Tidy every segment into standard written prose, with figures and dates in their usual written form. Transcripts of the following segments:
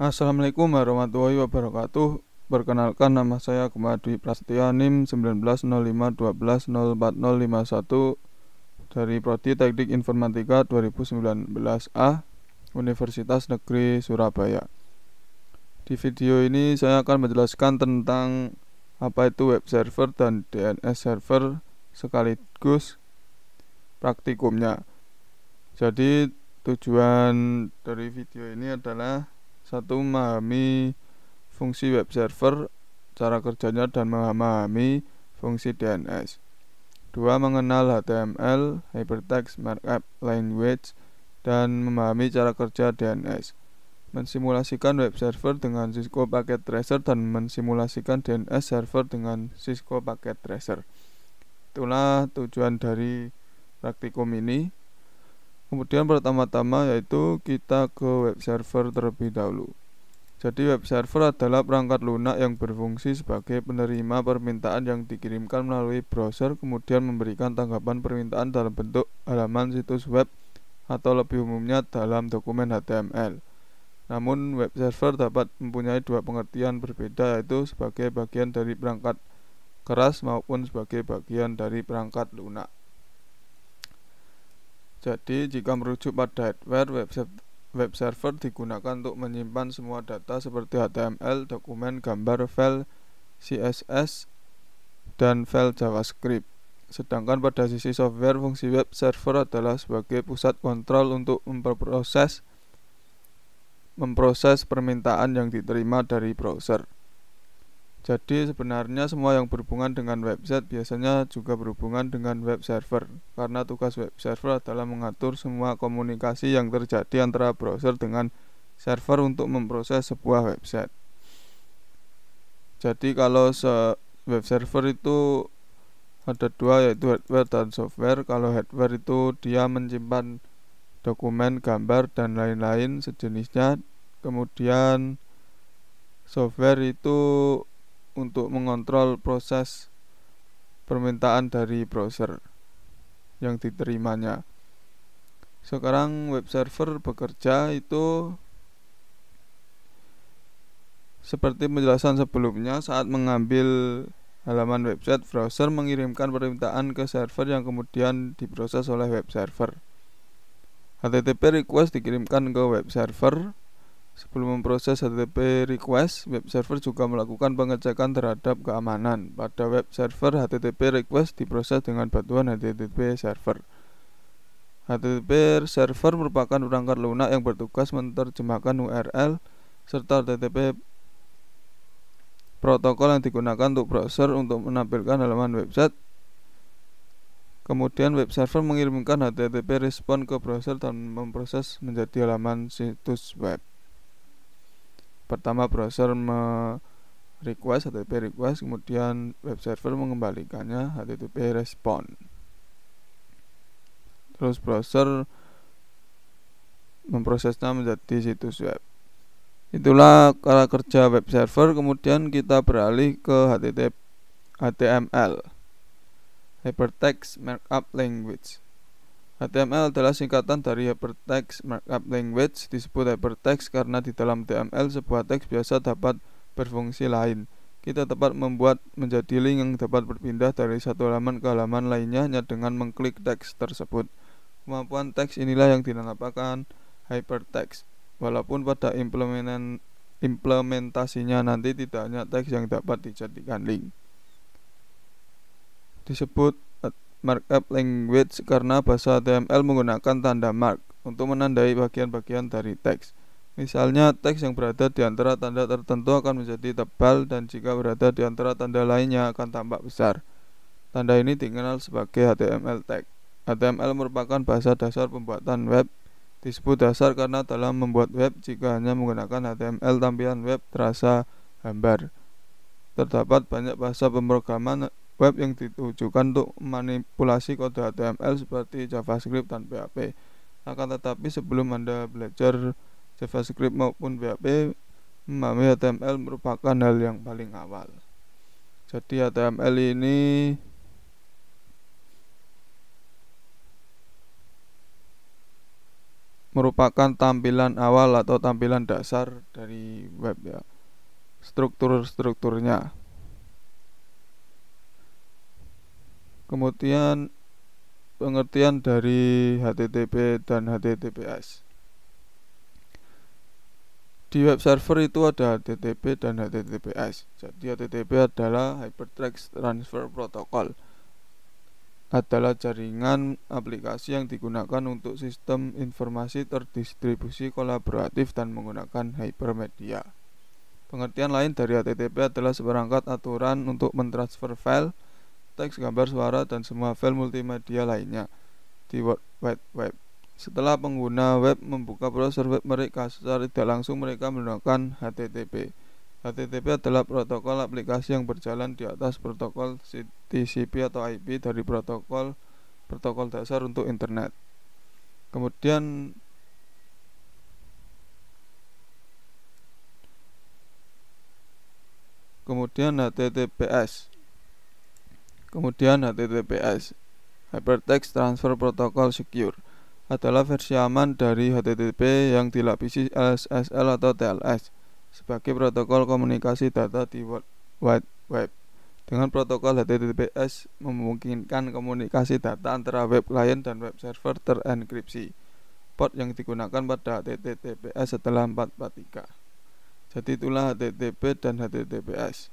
Assalamualaikum warahmatullahi wabarakatuh. Perkenalkan, nama saya Gema Dwi Prasetya, NIM 1905120401 dari Prodi Teknik Informatika 2019A, Universitas Negeri Surabaya. Di video ini saya akan menjelaskan tentang apa itu web server dan DNS server sekaligus praktikumnya. Jadi tujuan dari video ini adalah satu, memahami fungsi web server, cara kerjanya, dan memahami fungsi DNS. Dua, mengenal HTML, Hypertext Markup Language, dan memahami cara kerja DNS. Mensimulasikan web server dengan Cisco Packet Tracer dan mensimulasikan DNS server dengan Cisco Packet Tracer. Itulah tujuan dari praktikum ini. Kemudian pertama-tama yaitu kita ke web server terlebih dahulu. Jadi web server adalah perangkat lunak yang berfungsi sebagai penerima permintaan yang dikirimkan melalui browser, kemudian memberikan tanggapan permintaan dalam bentuk halaman situs web atau lebih umumnya dalam dokumen HTML. Namun web server dapat mempunyai dua pengertian berbeda, yaitu sebagai bagian dari perangkat keras maupun sebagai bagian dari perangkat lunak. Jadi jika merujuk pada hardware, web server digunakan untuk menyimpan semua data seperti HTML, dokumen, gambar, file CSS, dan file JavaScript. Sedangkan pada sisi software, fungsi web server adalah sebagai pusat kontrol untuk memproses permintaan yang diterima dari browser. Jadi sebenarnya semua yang berhubungan dengan website biasanya juga berhubungan dengan web server, karena tugas web server adalah mengatur semua komunikasi yang terjadi antara browser dengan server untuk memproses sebuah website. Jadi kalau web server itu ada dua, yaitu hardware dan software. Kalau hardware itu dia menyimpan dokumen, gambar, dan lain-lain sejenisnya. Kemudian software itu untuk mengontrol proses permintaan dari browser yang diterimanya. Sekarang web server bekerja itu seperti penjelasan sebelumnya. Saat mengambil halaman website, browser mengirimkan permintaan ke server yang kemudian diproses oleh web server. HTTP request dikirimkan ke web server. Sebelum memproses HTTP request, web server juga melakukan pengecekan terhadap keamanan. Pada web server, HTTP request diproses dengan bantuan HTTP server. HTTP server merupakan perangkat lunak yang bertugas menerjemahkan URL serta HTTP protokol yang digunakan untuk browser untuk menampilkan halaman website. Kemudian web server mengirimkan HTTP respon ke browser dan memproses menjadi halaman situs web. Pertama, browser request HTTP request, kemudian web server mengembalikannya HTTP respon. Terus browser memprosesnya menjadi situs web. Itulah cara kerja web server. Kemudian kita beralih ke HTML, Hypertext Markup Language. HTML adalah singkatan dari Hypertext Markup Language. Disebut hypertext karena di dalam HTML sebuah teks biasa dapat berfungsi lain. Kita dapat membuat menjadi link yang dapat berpindah dari satu halaman ke halaman lainnya hanya dengan mengklik teks tersebut. Kemampuan teks inilah yang dinamakan hypertext. Walaupun pada implementasinya nanti tidak hanya teks yang dapat dijadikan link. Disebut markup language karena bahasa HTML menggunakan tanda mark untuk menandai bagian-bagian dari teks. Misalnya, teks yang berada di antara tanda tertentu akan menjadi tebal, dan jika berada di antara tanda lainnya akan tampak besar. Tanda ini dikenal sebagai HTML tag. HTML merupakan bahasa dasar pembuatan web. Disebut dasar karena dalam membuat web, jika hanya menggunakan HTML, tampilan web terasa hambar. Terdapat banyak bahasa pemrograman web yang ditujukan untuk manipulasi kode HTML seperti JavaScript dan PHP. Akan tetapi sebelum Anda belajar JavaScript maupun PHP, memahami HTML merupakan hal yang paling awal. Jadi HTML ini merupakan tampilan awal atau tampilan dasar dari web ya. Strukturnya. Kemudian pengertian dari HTTP dan HTTPS. Di web server itu ada HTTP dan HTTPS. Jadi HTTP adalah Hypertext Transfer Protocol. Adalah jaringan aplikasi yang digunakan untuk sistem informasi terdistribusi kolaboratif dan menggunakan hypermedia. Pengertian lain dari HTTP adalah seperangkat aturan untuk mentransfer file, teks, gambar, suara, dan semua file multimedia lainnya di World Wide Web. Setelah pengguna web membuka browser web mereka, secara tidak langsung mereka menggunakan HTTP. HTTP adalah protokol aplikasi yang berjalan di atas protokol TCP atau IP dari protokol dasar untuk internet. Kemudian HTTPS. Hypertext Transfer Protocol Secure adalah versi aman dari HTTP yang dilapisi SSL atau TLS sebagai protokol komunikasi data di World Wide Web. Dengan protokol HTTPS memungkinkan komunikasi data antara web client dan web server terenkripsi. Port yang digunakan pada HTTPS adalah 443. Jadi itulah HTTP dan HTTPS.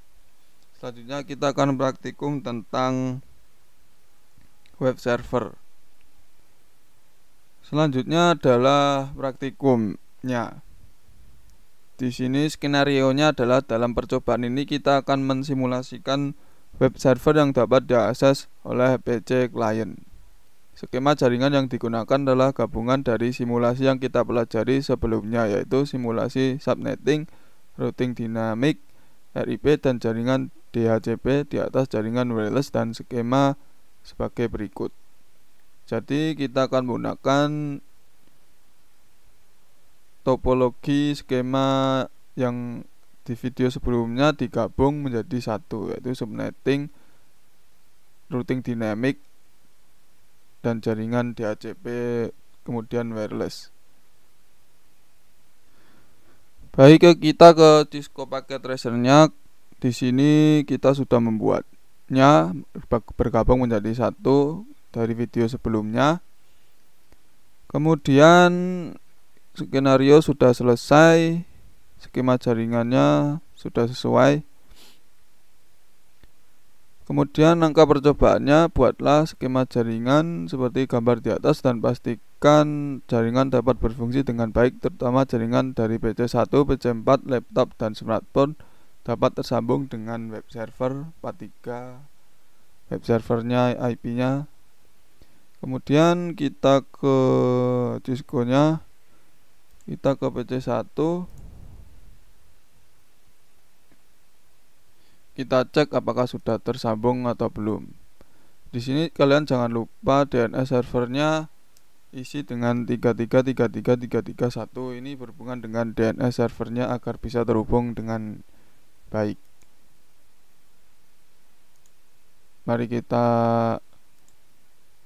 Selanjutnya kita akan praktikum tentang web server. Selanjutnya adalah praktikumnya. Di sini skenarionya adalah dalam percobaan ini kita akan mensimulasikan web server yang dapat diakses oleh PC client. Skema jaringan yang digunakan adalah gabungan dari simulasi yang kita pelajari sebelumnya, yaitu simulasi subnetting, routing dynamic, RIP, dan jaringan DHCP di atas jaringan wireless, dan skema sebagai berikut. Jadi kita akan menggunakan topologi skema yang di video sebelumnya digabung menjadi satu, yaitu subnetting, routing dynamic, dan jaringan DHCP kemudian wireless. Baik, kita ke Cisco Packet Tracer-nya. Di sini kita sudah membuatnya bergabung menjadi satu dari video sebelumnya. Kemudian skenario sudah selesai, skema jaringannya sudah sesuai. Kemudian angka percobaannya, buatlah skema jaringan seperti gambar di atas dan pastikan jaringan dapat berfungsi dengan baik, terutama jaringan dari PC1, PC4, laptop, dan smartphone dapat tersambung dengan web server 43, web servernya, IP-nya. Kemudian kita ke Cisco-nya, kita ke PC1, kita cek apakah sudah tersambung atau belum. Di sini kalian jangan lupa DNS servernya isi dengan 333331. Ini berhubungan dengan DNS servernya agar bisa terhubung dengan baik. Mari kita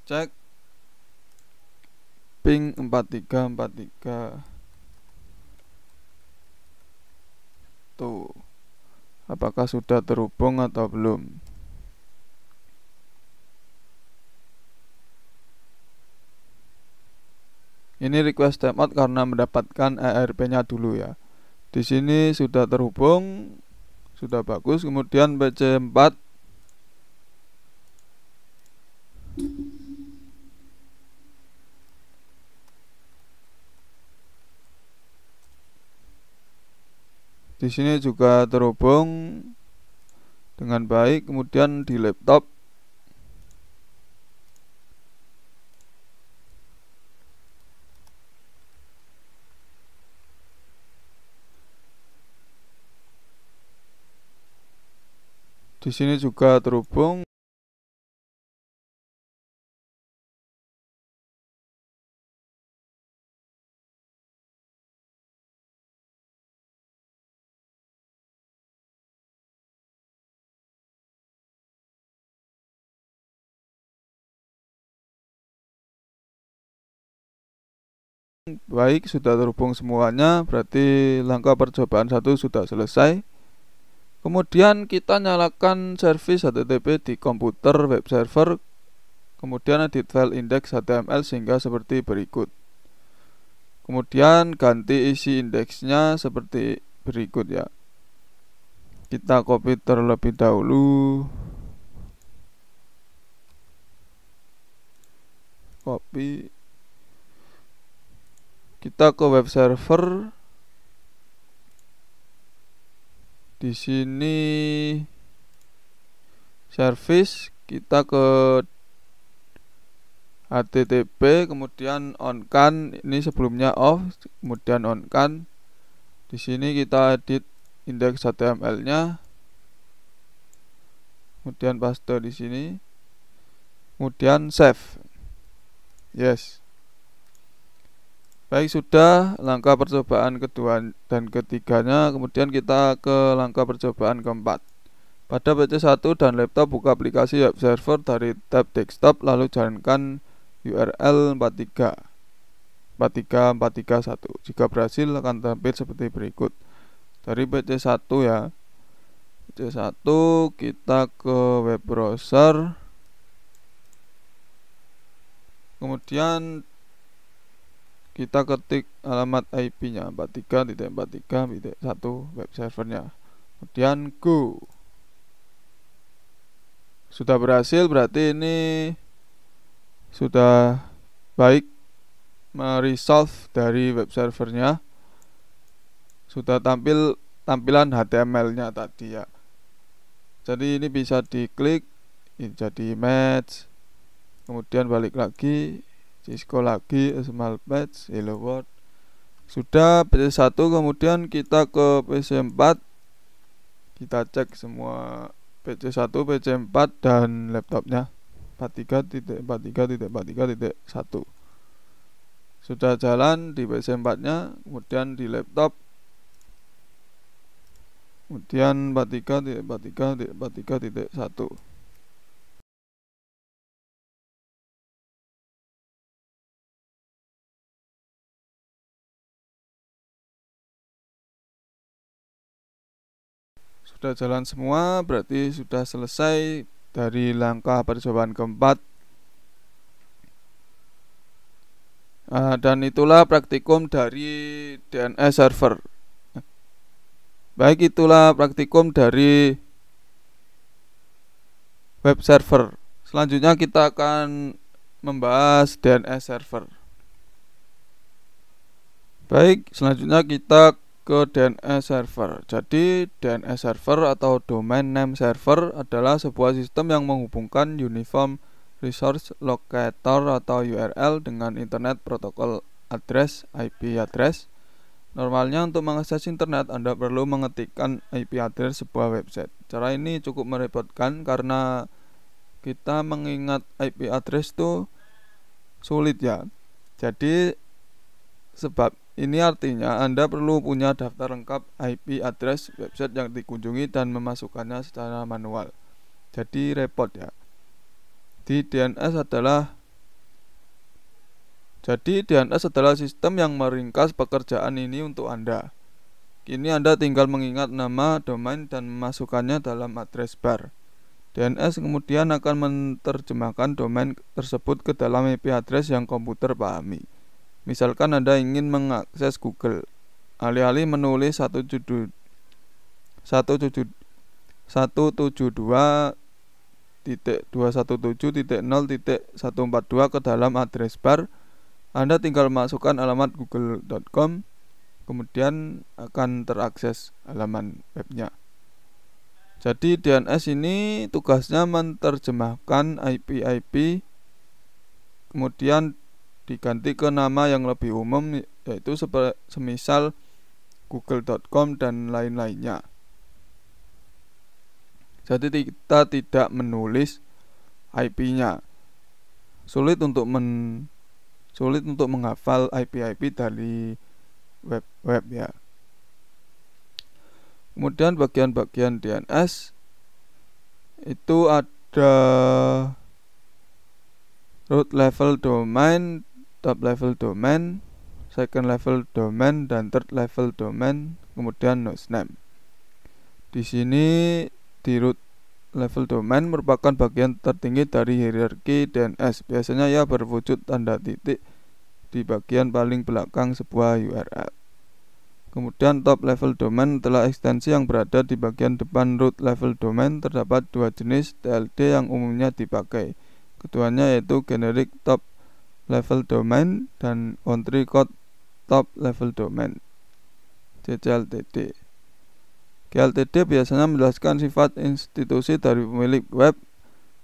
cek ping 4343. Tuh, apakah sudah terhubung atau belum? Ini request timeout karena mendapatkan ERP-nya dulu ya. Di sini sudah terhubung, sudah bagus. Kemudian PC4, di sini juga terhubung dengan baik. Kemudian di laptop, di sini juga terhubung. Baik, sudah terhubung semuanya, berarti langkah percobaan 1 sudah selesai. Kemudian kita nyalakan servis HTTP di komputer web server, kemudian edit file index HTML sehingga seperti berikut. Kemudian ganti isi indeksnya seperti berikut ya. Kita copy terlebih dahulu. Copy. Kita ke web server. Di sini service, kita ke HTTP, kemudian on kan, ini sebelumnya off, kemudian on kan. Di sini kita edit indeks HTML-nya, kemudian paste di sini, kemudian save. Yes. Baik, sudah langkah percobaan kedua dan ketiganya. Kemudian kita ke langkah percobaan keempat. Pada PC1 dan laptop, buka aplikasi web server dari tab desktop, lalu jalankan URL 43431. Jika berhasil akan tampil seperti berikut. Dari PC1 ya. PC1 kita ke web browser. Kemudian kita ketik alamat IP-nya 43.43.1 web servernya. Kemudian go. Sudah berhasil, berarti ini sudah baik meresolve dari web servernya. Sudah tampilan HTML-nya tadi ya. Jadi ini bisa diklik, ini jadi image. Kemudian balik lagi, Cisco lagi, small patch, hello world. Sudah PC1, kemudian kita ke PC4. Kita cek semua PC1, PC4 dan laptopnya 43.43.43.1. Sudah jalan di PC4-nya, kemudian di laptop. Kemudian 43.43.43.1. Sudah jalan semua, berarti sudah selesai dari langkah percobaan keempat. Dan itulah praktikum dari DNS server. Baik, itulah praktikum dari web server. Selanjutnya kita akan membahas DNS server. Baik, selanjutnya kita ke DNS server. Jadi DNS server atau Domain Name Server adalah sebuah sistem yang menghubungkan Uniform Resource Locator atau URL dengan Internet Protocol Address IP address. Normalnya untuk mengakses internet Anda perlu mengetikkan IP address sebuah website. Cara ini cukup merepotkan karena kita mengingat IP address itu sulit ya. Jadi sebab ini artinya Anda perlu punya daftar lengkap IP address website yang dikunjungi dan memasukkannya secara manual. Jadi repot ya. DNS adalah sistem yang meringkas pekerjaan ini untuk Anda. Kini Anda tinggal mengingat nama domain dan memasukkannya dalam address bar. DNS kemudian akan menerjemahkan domain tersebut ke dalam IP address yang komputer pahami. Misalkan Anda ingin mengakses Google, alih-alih menulis 172.217.0.142 ke dalam address bar, Anda tinggal masukkan alamat google.com, kemudian akan terakses halaman webnya. Jadi DNS ini tugasnya menerjemahkan IP, kemudian diganti ke nama yang lebih umum, yaitu semisal google.com dan lain-lainnya. Jadi kita tidak menulis IP-nya. Sulit untuk menghafal IP dari web ya. Kemudian bagian-bagian DNS itu ada root level domain, top level domain, second level domain, dan third level domain, kemudian name. Di sini di root level domain merupakan bagian tertinggi dari hierarki DNS. Biasanya ia berwujud tanda titik di bagian paling belakang sebuah URL. Kemudian top level domain adalah ekstensi yang berada di bagian depan root level domain. Terdapat dua jenis TLD yang umumnya dipakai. Keduanya yaitu generic top level domain dan country code top level domain, CCLTD. GLTD biasanya menjelaskan sifat institusi dari pemilik web,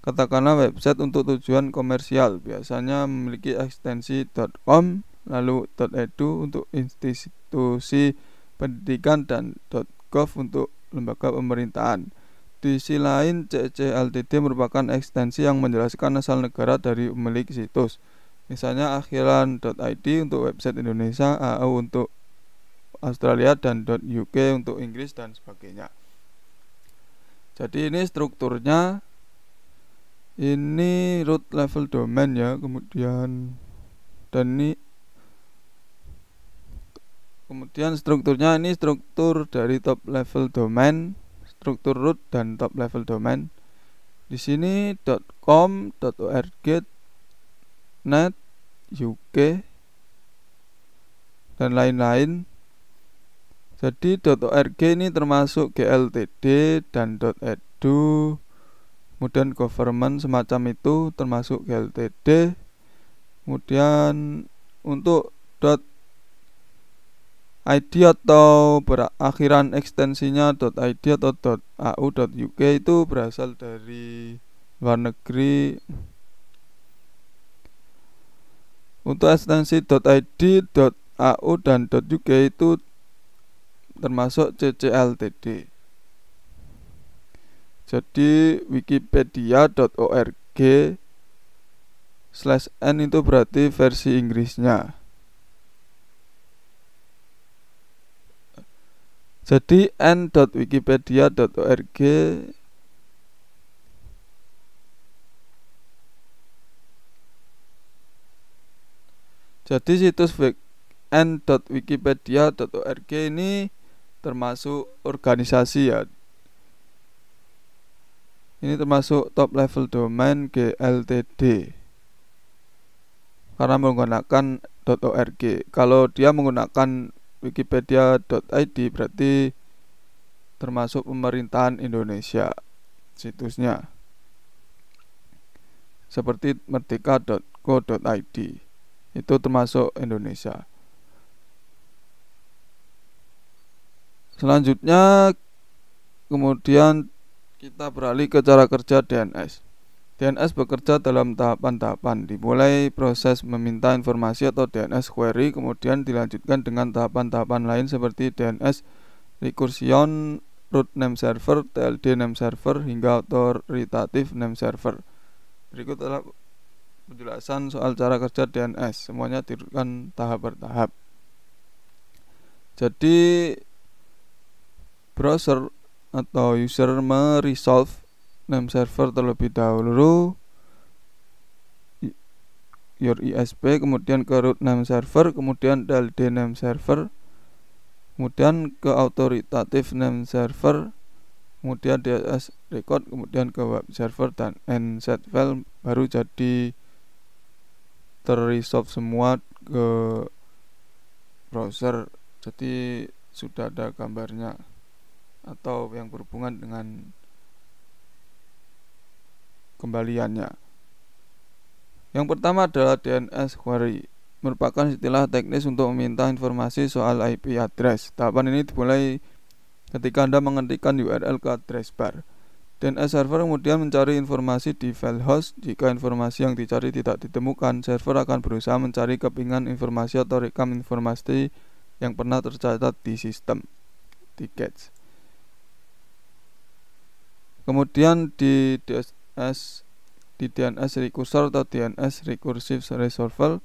katakanlah website untuk tujuan komersial, biasanya memiliki ekstensi .com, lalu .edu untuk institusi pendidikan, dan .gov untuk lembaga pemerintahan. Di sisi lain, CCLTD merupakan ekstensi yang menjelaskan asal negara dari pemilik situs, misalnya akhiran.id untuk website Indonesia, AU untuk Australia, dan .uk untuk Inggris, dan sebagainya. Jadi ini strukturnya, ini root level domain ya, kemudian strukturnya ini struktur dari top level domain, struktur root dan top level domain. Di sini .com, .org, .net, UK, dan lain-lain. Jadi .org ini termasuk GLTD dan .edu, kemudian government semacam itu termasuk GLTD. Kemudian untuk .id atau berakhiran ekstensinya .id atau .au, .uk itu berasal dari luar negeri. Untuk ekstensi .id, .au, dan .uk itu termasuk CCLTD. Jadi wikipedia.org/n itu berarti versi Inggrisnya. Jadi n.wikipedia.org jadi situs n.wikipedia.org ini termasuk organisasi ya. Ini termasuk top level domain GLTD karena menggunakan .org. Kalau dia menggunakan wikipedia.id berarti termasuk pemerintahan Indonesia situsnya, seperti merdeka.co.id itu termasuk Indonesia. Selanjutnya kemudian kita beralih ke cara kerja DNS. DNS bekerja dalam tahapan-tahapan, dimulai proses meminta informasi atau DNS query, kemudian dilanjutkan dengan tahapan-tahapan lain seperti DNS recursion, root name server, TLD name server, hingga authoritative name server. Berikut adalah penjelasan soal cara kerja DNS, semuanya diurutkan tahap bertahap. Jadi browser atau user meresolve name server terlebih dahulu, your ISP, kemudian ke root name server, kemudian TLD name server, kemudian ke authoritative name server, kemudian DNS record, kemudian ke web server dan set file, baru jadi terresolve semua ke browser. Jadi sudah ada gambarnya atau yang berhubungan dengan kembaliannya. Yang pertama adalah DNS query, merupakan istilah teknis untuk meminta informasi soal IP address. Tahapan ini dimulai ketika Anda mengetikkan URL ke address bar. DNS server kemudian mencari informasi di file host. Jika informasi yang dicari tidak ditemukan, server akan berusaha mencari kepingan informasi atau rekam informasi yang pernah tercatat di sistem tickets. Kemudian di DNS recursor atau DNS recursive resolver.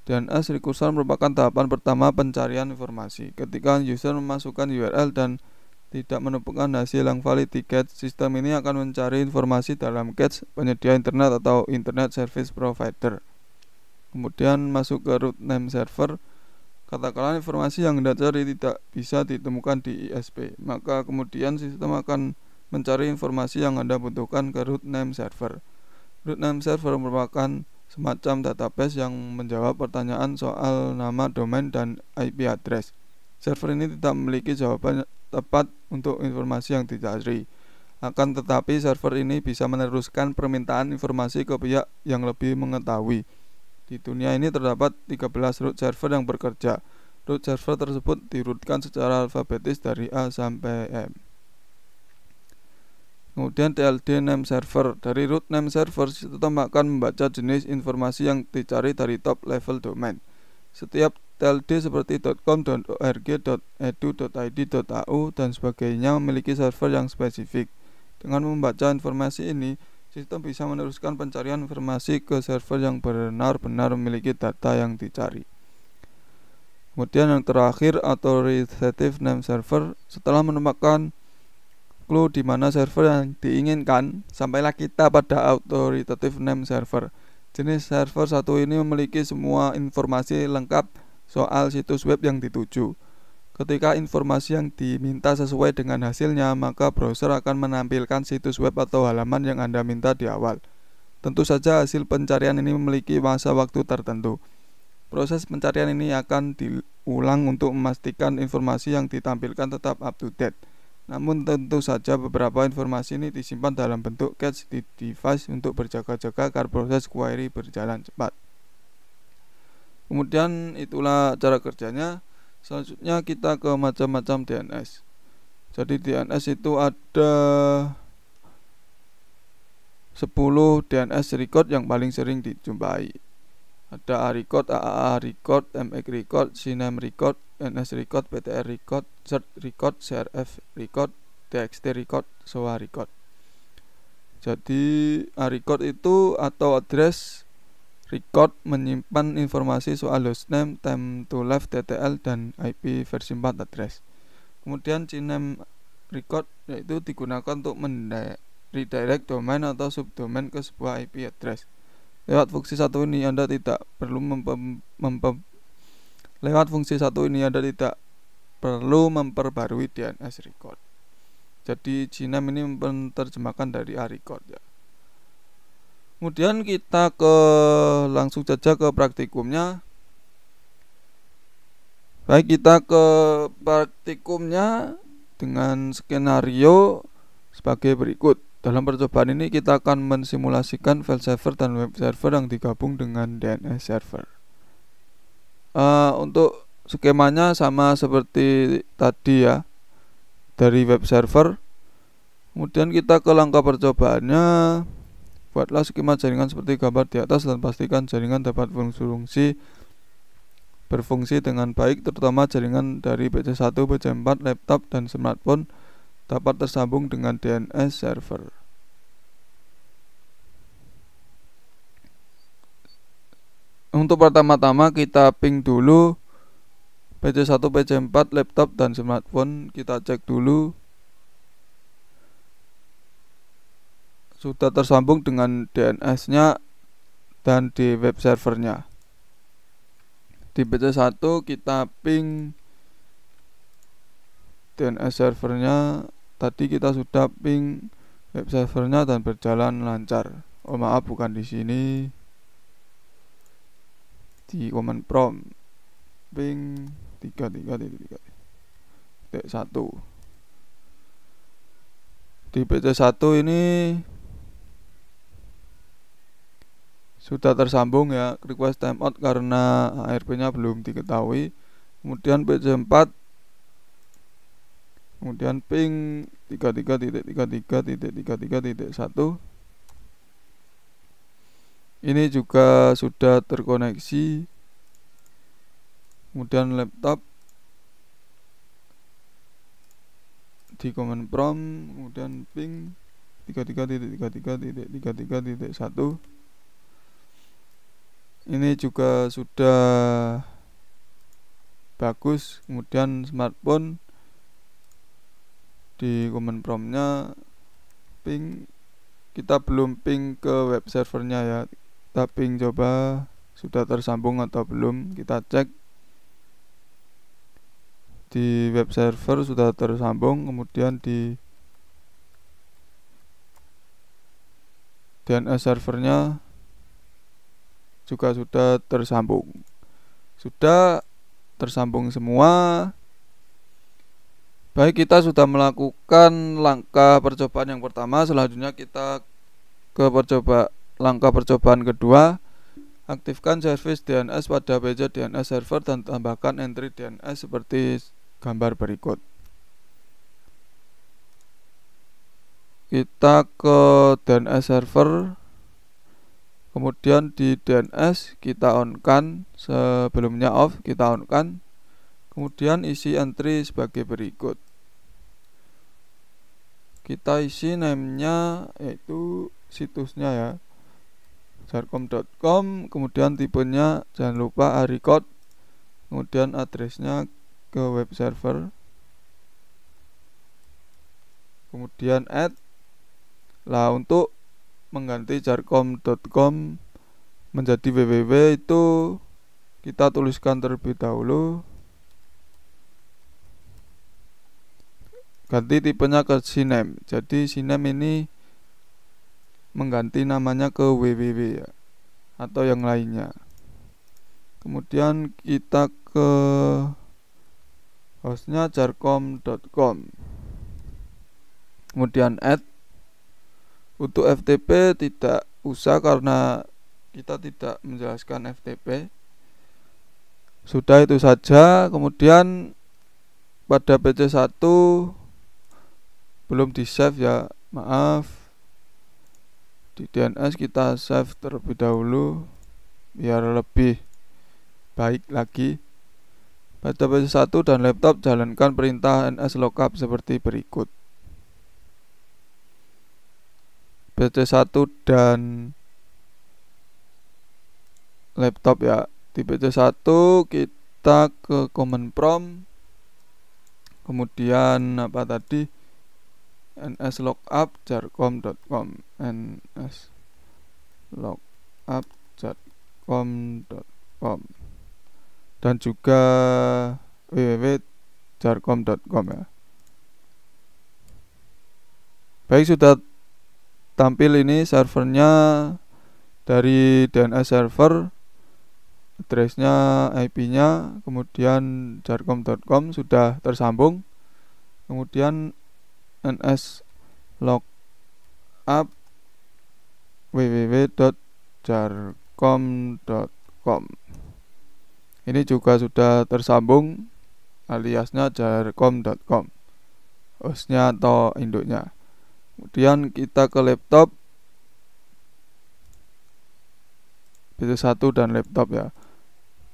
DNS recursor merupakan tahapan pertama pencarian informasi. Ketika user memasukkan URL dan tidak menemukan hasil yang valid di cache, sistem ini akan mencari informasi dalam cache penyedia internet atau internet service provider. Kemudian masuk ke root name server. Katakanlah informasi yang Anda cari tidak bisa ditemukan di ISP, maka kemudian sistem akan mencari informasi yang Anda butuhkan ke root name server. Root name server merupakan semacam database yang menjawab pertanyaan soal nama domain dan IP address. Server ini tidak memiliki jawaban tepat untuk informasi yang dicari. Akan tetapi server ini bisa meneruskan permintaan informasi ke pihak yang lebih mengetahui. Di dunia ini terdapat 13 root server yang bekerja. Root server tersebut diurutkan secara alfabetis dari A sampai M. Kemudian TLD name server. Dari root name server, sistem akan membaca jenis informasi yang dicari dari top level domain. Setiap TLD seperti .com.org, .edu, .id, .au, dan sebagainya memiliki server yang spesifik. Dengan membaca informasi ini, sistem bisa meneruskan pencarian informasi ke server yang benar-benar memiliki data yang dicari. Kemudian yang terakhir, authoritative name server. Setelah menemukan clue di mana server yang diinginkan, sampailah kita pada authoritative name server. Jenis server satu ini memiliki semua informasi lengkap soal situs web yang dituju. Ketika informasi yang diminta sesuai dengan hasilnya, maka browser akan menampilkan situs web atau halaman yang Anda minta di awal. Tentu saja hasil pencarian ini memiliki masa waktu tertentu. Proses pencarian ini akan diulang untuk memastikan informasi yang ditampilkan tetap up to date. Namun tentu saja beberapa informasi ini disimpan dalam bentuk cache di device untuk berjaga-jaga agar proses query berjalan cepat. Kemudian itulah cara kerjanya. Selanjutnya kita ke macam-macam DNS. Jadi DNS itu ada 10 DNS record yang paling sering dijumpai. Ada A record, AAA record, MX record, CNAME record, NS record, PTR record, CERT record, CRF record, TXT record, SOA record. Jadi A record itu atau address record menyimpan informasi soal hostname, time to live, TTL, dan IP versi 4 address. Kemudian CNAME record yaitu digunakan untuk redirect domain atau subdomain ke sebuah IP address. Lewat fungsi satu ini Anda tidak perlu memperbarui DNS record. Jadi CNAME ini menerjemahkan dari A record ya. Kemudian kita langsung saja ke praktikumnya. Baik, kita ke praktikumnya dengan skenario sebagai berikut. Dalam percobaan ini kita akan mensimulasikan file server dan web server yang digabung dengan DNS server. Untuk skemanya sama seperti tadi ya, dari web server. Kemudian kita ke langkah percobaannya. Buatlah skema jaringan seperti gambar di atas dan pastikan jaringan dapat berfungsi dengan baik, terutama jaringan dari PC1, PC4, laptop, dan smartphone dapat tersambung dengan DNS server. Untuk pertama-tama kita ping dulu PC1, PC4, laptop, dan smartphone. Kita cek dulu sudah tersambung dengan DNS-nya dan di web servernya. Di PC1 kita ping DNS servernya. Tadi kita sudah ping web servernya dan berjalan lancar. Oh maaf, bukan di sini. Di command prompt ping 33.3.1. Di PC1 ini sudah tersambung ya, request timeout karena ARP-nya belum diketahui. Kemudian PC4, kemudian ping 33.33.1. Ini juga sudah terkoneksi. Kemudian laptop di command prompt, kemudian ping 33.33.33.1. Ini juga sudah bagus. Kemudian smartphone di command promptnya ping, kita belum ping ke web servernya ya, kita ping coba sudah tersambung atau belum. Kita cek di web server sudah tersambung, kemudian di DNS servernya juga sudah tersambung. Sudah tersambung semua. Baik, kita sudah melakukan langkah percobaan yang pertama. Selanjutnya kita ke langkah percobaan kedua. Aktifkan service DNS pada page DNS server dan tambahkan entry DNS seperti gambar berikut. Kita ke DNS server, kemudian di DNS kita on kan, sebelumnya off kita on kan, kemudian isi entry sebagai berikut. Kita isi namenya yaitu situsnya ya, jarcom.com, kemudian tipenya jangan lupa record, kemudian addressnya ke web server, kemudian add. Lah, untuk mengganti jarcom.com menjadi www itu kita tuliskan terlebih dahulu, ganti tipenya ke CNAME. Jadi CNAME ini mengganti namanya ke www ya, atau yang lainnya. Kemudian kita ke hostnya jarcom.com, kemudian add. Untuk FTP tidak usah karena kita tidak menjelaskan FTP. Sudah itu saja. Kemudian pada PC1 belum di save ya, maaf. Di DNS kita save terlebih dahulu biar lebih baik lagi. Pada PC1 dan laptop jalankan perintah nslookup seperti berikut. PC1 dan laptop ya. Di PC1 kita ke command prompt, kemudian apa tadi, nslookup jarcom.com, nslookup jarcom.com, dan juga www.jarcom.com ya. Baik, sudah tampil ini servernya dari DNS server, addressnya, IP-nya, kemudian jarcom.com sudah tersambung, kemudian nslookup www.jarcom.com ini juga sudah tersambung, aliasnya jarcom.com, hostnya atau induknya. Kemudian kita ke laptop, PC1 dan laptop ya.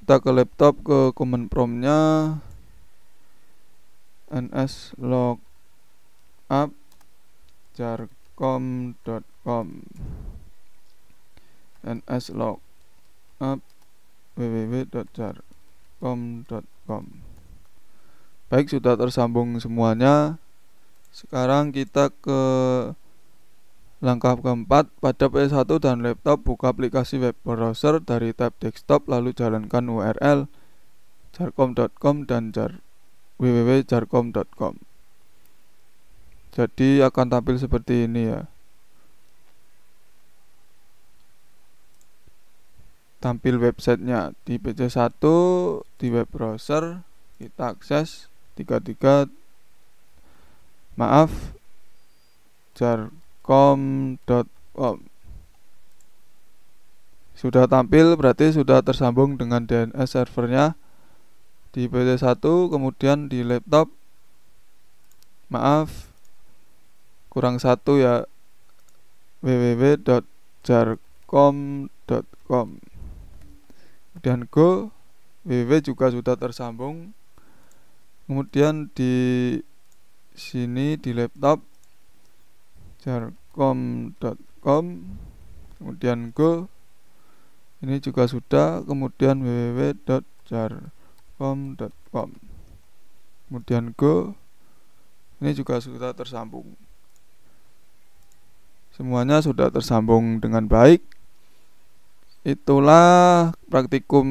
Kita ke laptop, ke command prompt-nya nslookup jarcom.com, nslookup www.jarcom.com. Baik, sudah tersambung semuanya. Sekarang kita ke langkah keempat. Pada PS1 dan laptop buka aplikasi web browser dari tab desktop, lalu jalankan URL jarcom.com dan www.jarcom.com. Jadi akan tampil seperti ini ya. Tampil websitenya di PC1, di web browser kita akses jarcom.com. Sudah tampil, berarti sudah tersambung dengan DNS servernya di PC1, kemudian di laptop, maaf kurang satu ya, www.jarcom.com. Kemudian go, www juga sudah tersambung. Kemudian di sini di laptop jarcom.com, kemudian go, ini juga sudah. Kemudian www.jarcom.com, kemudian go, ini juga sudah tersambung. Semuanya sudah tersambung dengan baik. Itulah praktikum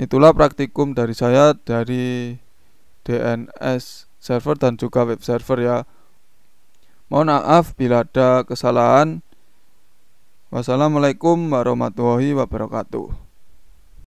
Itulah praktikum dari saya dari DNS server dan juga web server ya. Mohon maaf bila ada kesalahan. Wassalamualaikum warahmatullahi wabarakatuh.